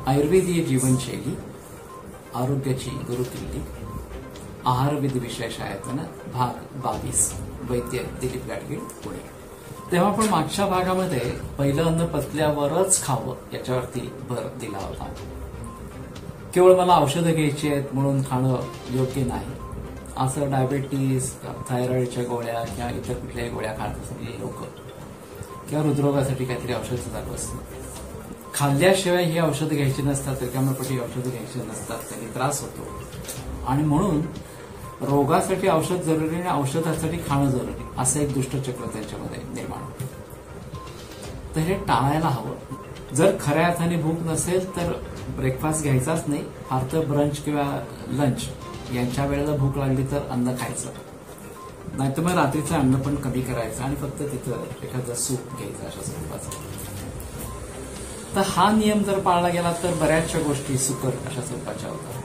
आयुर्वेदीय जीवनशैली, आरोग्याची गुरुकिल्ली, आहारविध विशेष आयतन, भाग 22, वैद्य दिलीप गाडगीळ, पुणे. तेव्हा आपण मागच्या भागामध्ये पहिलं अन्न पचल्यावरच खावं याच्यावरती भर दिला होता. केवळ मला औषधं घ्यायची आहेत म्हणून खाणं योग्य नाही, असं डायबेटीस, थायरॉइडच्या गोळ्या किंवा इतर कुठल्याही गोळ्या खात असलेली लोक किंवा हृदरोगासाठी काहीतरी औषधं चालू असतात, खाल्ल्याशिवाय ही औषधं घ्यायची नसतात, रिकाम्यापोटी औषधं घ्यायची नसतात, त्यांनी त्रास होतो आणि म्हणून रोगासाठी औषध जरुरी आणि औषधासाठी खाणं जरुरी असं एक दुष्टचक्र त्यांच्यामध्ये निर्माण होतं. तर हे टाळायला हवं. जर खऱ्या अर्थाने भूक नसेल तर ब्रेकफास्ट घ्यायचाच नाही, फार तर ब्रंच किंवा लंच यांच्या वेळेला भूक लागली तर अन्न खायचं, नाहीतर मग रात्रीचं अन्न पण कमी करायचं आणि फक्त तिथं एखादं सूप घ्यायचं अशा स्वरूपाचं. तर हा नियम जर पाळला गेला तर बऱ्याचशा गोष्टी सुकर अशा स्वरूपाच्या होतात.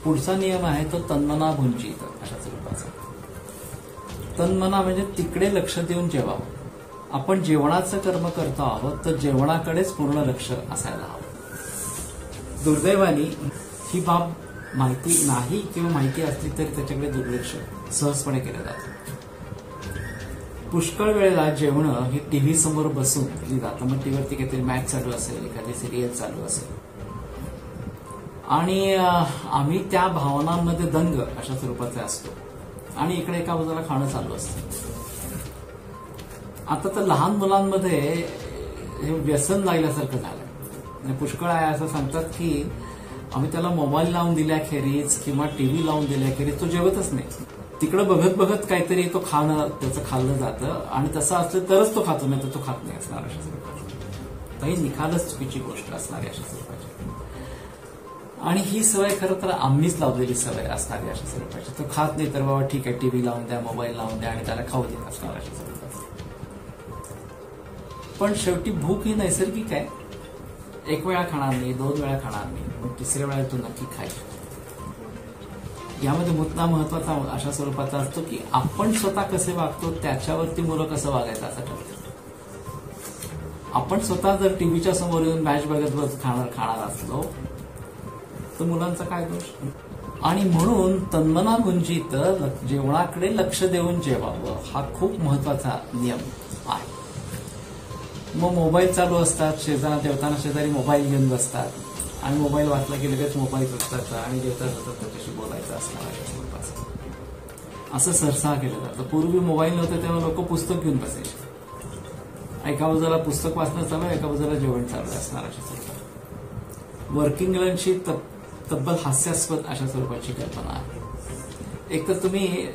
पुढचा नियम आहे तो तन्मना भुंजीत अशा स्वरूपाचा. तन्मना म्हणजे तिकडे लक्ष देऊन जेवावं. आपण जेवणाचं कर्म करतो आहोत तर जेवणाकडेच पूर्ण लक्ष असायला हवं. दुर्दैवाने ही बाब माहिती नाही किंवा माहिती असली तरी त्याच्याकडे दुर्लक्ष सहजपणे केलं जातं. पुष्कळ वेळेला जेवणं ही टीव्ही समोर बसून केली जातं. मग टीव्हीवरती काहीतरी मॅच चालू असेल, एखादी सिरियल चालू असेल आणि आम्ही त्या भावनांमध्ये दंग अशा स्वरूपाचे असतो आणि इकडे एका बाजूला खाणं चालू असतं. आता तर लहान मुलांमध्ये हे व्यसन लागल्यासारखं झालंय. पुष्कळ आहे असं सांगतात की आम्ही त्याला मोबाईल लावून दिल्याखेरीज किंवा टीव्ही लावून दिल्याखेरीज तो जेवतच नाही. तिकडं बघत बघत काहीतरी तो खाणं त्याचं खाल्लं जातं आणि तसं असलं तरच तो खातो, नाही तर तो खात नाही असणार अशा स्वरूपाची. काही निखालच चुकीची गोष्ट असणारी अशा स्वरूपाची. आणि ही सवय खरं तर आम्हीच लावलेली सवय असणारी अशा स्वरूपाची. तो खात नाही तर बाबा ठीक आहे, टीव्ही लावून द्या, मोबाईल लावून द्या आणि त्याला खाऊ देत असणार अशा स्वरूपाची. पण शेवटी भूक ही नैसर्गिक आहे. एक वेळा खाणार नाही, 2 वेळा खाणार नाही, पण तिसऱ्या वेळा तो नक्की खाईल. यामध्ये मुद्दा महत्वाचा अशा स्वरूपाचा असतो की आपण स्वतः कसे वागतो त्याच्यावरती मुलं कसं वागायचं असं ठरतं. आपण स्वतः जर टीव्हीच्या समोर येऊन मॅच बघत खाणार असलो तर मुलांचा काय दोष. आणि म्हणून तन्मना भुंजीत जेवणाकडे लक्ष देऊन जेवावं हा खूप महत्वाचा नियम आहे. मग मोबाईल चालू असतात, जेवताना शेजारी मोबाईल घेऊन बसतात आणि मोबाईल वाचला की लगेच मोबाईल करतात आणि जेवता त्याच्याशी बोलायचं असणार अशा स्वरूपाचं असं सरसा केलं जातं. पूर्वी मोबाईल नव्हते तेव्हा लोक पुस्तक घेऊन बसायचे. एका बाजूला पुस्तक वाचणं चालू, एका बाजूला जेवण चालू असणार अशा स्वरूपात. वर्किंग लंच ही तब्बल हास्यास्पद अशा स्वरूपाची कल्पना आहे. एक तर तुम्ही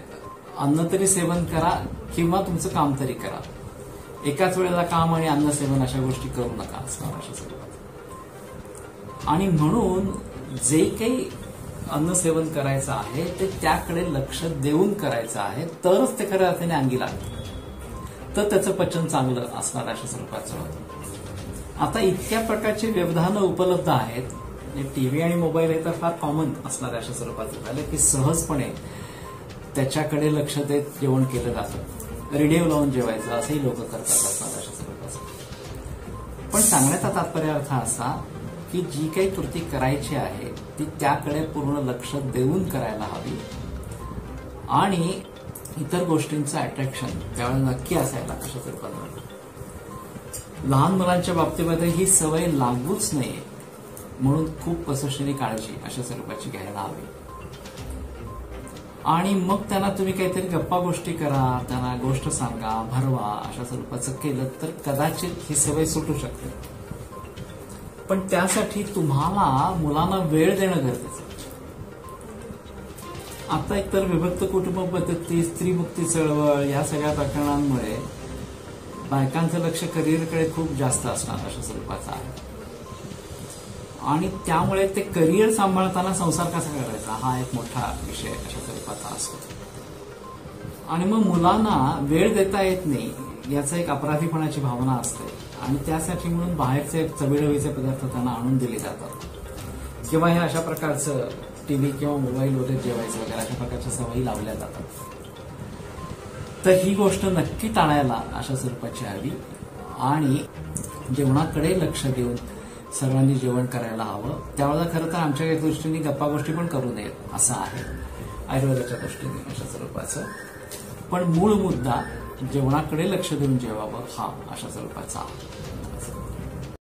अन्न तरी सेवन करा किंवा तुमचं काम तरी करा. एकाच वेळेला काम आणि अन्न सेवन अशा गोष्टी करू नका असणार अशा स्वरूपात. आणि म्हणून जे काही अन्न सेवन करायचं आहे ते त्याकडे लक्ष देऊन करायचं आहे, तरच ते खऱ्या अर्थाने अंगी लागतं, तर त्याचं पचन चांगलं असणार अशा स्वरूपाचं होतं. आता इतक्या प्रकारचे व्यवधानं उपलब्ध आहेत. टीव्ही आणि मोबाईल हे तर फार कॉमन असणाऱ्या अशा स्वरूपाचं झालं की सहजपणे त्याच्याकडे लक्ष देत जेवण केलं जातं. रेडिओ लावून जेवायचं असंही लोक करतात असणार अशा स्वरूपाचं. पण सांगण्याचा तात्पर्य अर्थ असा की जी काही कृती करायची आहे ती त्याकडे पूर्ण लक्ष देऊन करायला हवी आणि इतर गोष्टींचं अट्रॅक्शन त्यावेळेला नक्की असायला अशा स्वरूपात. लहान मुलांच्या बाबतीमध्ये ही सवय लागूच नये म्हणून खूप कसोशीने काळजी अशा स्वरूपाची घ्यायला हवी. आणि मग त्यांना तुम्ही काहीतरी गप्पा गोष्टी करा, त्यांना गोष्ट सांगा, भरवा अशा स्वरूपाचं केलं तर कदाचित ही सवय सुटू शकते. पण त्यासाठी तुम्हाला मुलांना वेळ देणं गरजेचं. आता एकतर विभक्त कुटुंब पद्धती, स्त्रीमुक्ती चळवळ या सगळ्या प्रकरणांमुळे बायकांचं लक्ष करिअरकडे खूप जास्त असणार अशा स्वरूपाचं आहे. आणि त्यामुळे ते करिअर सांभाळताना संसार कसा करायचा हा एक मोठा विषय अशा स्वरूपाचा असतो. आणि मग मुलांना वेळ देता येत नाही याचा एक अपराधीपणाची भावना असते आणि त्यासाठी म्हणून बाहेरचे चवीळवीचे पदार्थ त्यांना आणून दिले जातात किंवा हे अशा प्रकारचं टीव्ही किंवा मोबाईल वगैरे जेवायचं वगैरे अशा प्रकारच्या सवयी लावल्या जातात. तर ही गोष्ट नक्की टाळायला अशा स्वरूपाची हवी आणि जेवणाकडे लक्ष देऊन सर्वांनी जेवण करायला हवं. त्यावेळेला खरं तर आमच्या दृष्टीने गप्पा गोष्टी पण करू नयेत असं आहे आयुर्वेदाच्या दृष्टीने अशा स्वरूपाचं. पण मूळ मुद्दा जेवणाकडे लक्ष देऊन जेवावं हा अशा स्वरूपाचा आहे.